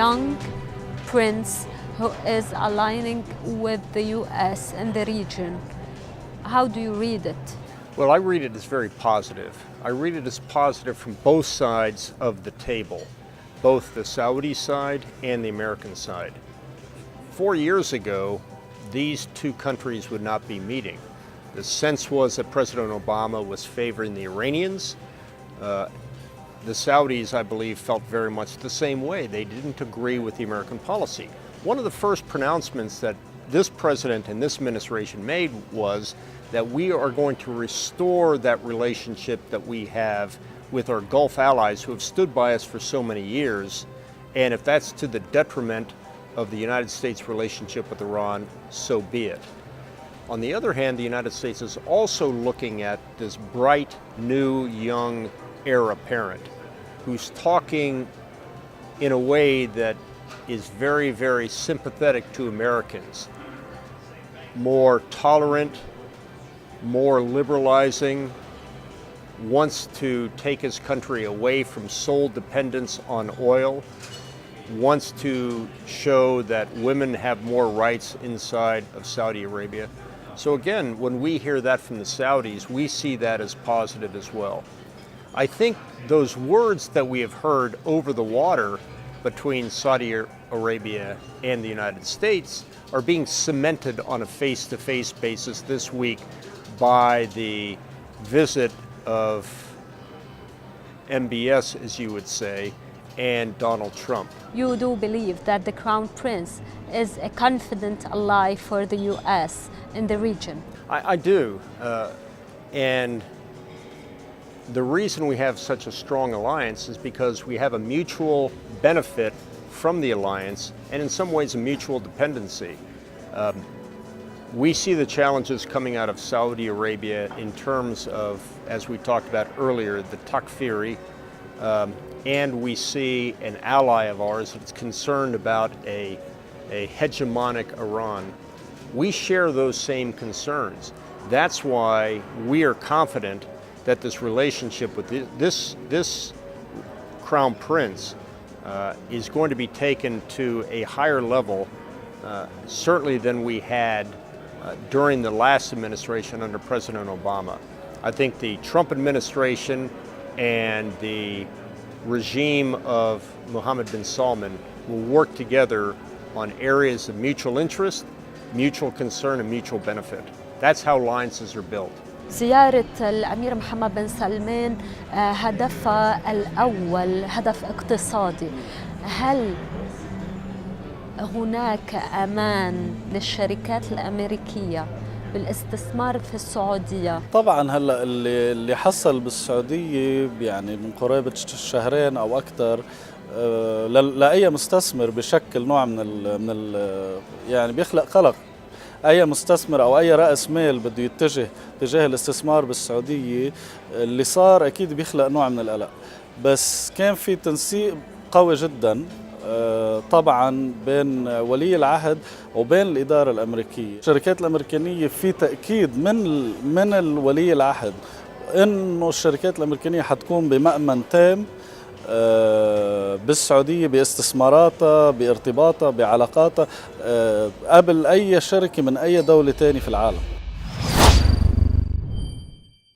young prince who is aligning with the US and the region. How do you read it? Well, I read it as very positive. I read it as positive from both sides of the table, both the Saudi side and the American side. 4 years ago, these two countries would not be meeting. The sense was that President Obama was favoring the Iranians. The Saudis, I believe, felt very much the same way. They didn't agree with the American policy. One of the first pronouncements that this president and this administration made was that we are going to restore that relationship that we have with our Gulf allies who have stood by us for so many years. And if that's to the detriment of the United States relationship with Iran, so be it. On the other hand, the United States is also looking at this bright, new, young heir apparent who's talking in a way that is very, very sympathetic to Americans, more tolerant, more liberalizing, wants to take his country away from sole dependence on oil, wants to show that women have more rights inside of Saudi Arabia. So again, when we hear that from the Saudis, we see that as positive as well. I think those words that we have heard over the water between Saudi Arabia and the United States are being cemented on a face-to-face basis this week by the visit of MBS, as you would say, and Donald Trump. You do believe that the Crown Prince is a confident ally for the US in the region? I do. And the reason we have such a strong alliance is because we have a mutual benefit from the alliance and in some ways a mutual dependency. We see the challenges coming out of Saudi Arabia in terms of, as we talked about earlier, the Takfiri, and we see an ally of ours that's concerned about a hegemonic Iran. We share those same concerns. That's why we are confident that this relationship with this Crown Prince is going to be taken to a higher level, certainly than we had during the last administration under President Obama. I think the Trump administration and the regime of Mohammed bin Salman will work together on areas of mutual interest, mutual concern, and mutual benefit. That's how alliances are built. زيارة الأمير محمد بن سلمان هدفها الأول هدف اقتصادي. هل هناك أمان للشركات الأمريكية بالاستثمار في السعودية؟ طبعا هلا اللي حصل بالسعودية يعني من قرابة شهرين أو أكثر لأي مستثمر بشكل نوع من ال يعني بيخلق قلق. أي مستثمر أو أي رأس مال بده يتجه تجاه الاستثمار بالسعودية، اللي صار أكيد بيخلق نوع من القلق. بس كان في تنسيق قوي جدا طبعا بين ولي العهد وبين الإدارة الأمريكية. الشركات الأمريكانية في تأكيد من الولي العهد إنه الشركات الأمريكانية حتكون بمأمن تام بالسعودية باستثماراتها، بارتباطها، بعلاقاتها قبل أي شركة من أي دولة تانية في العالم.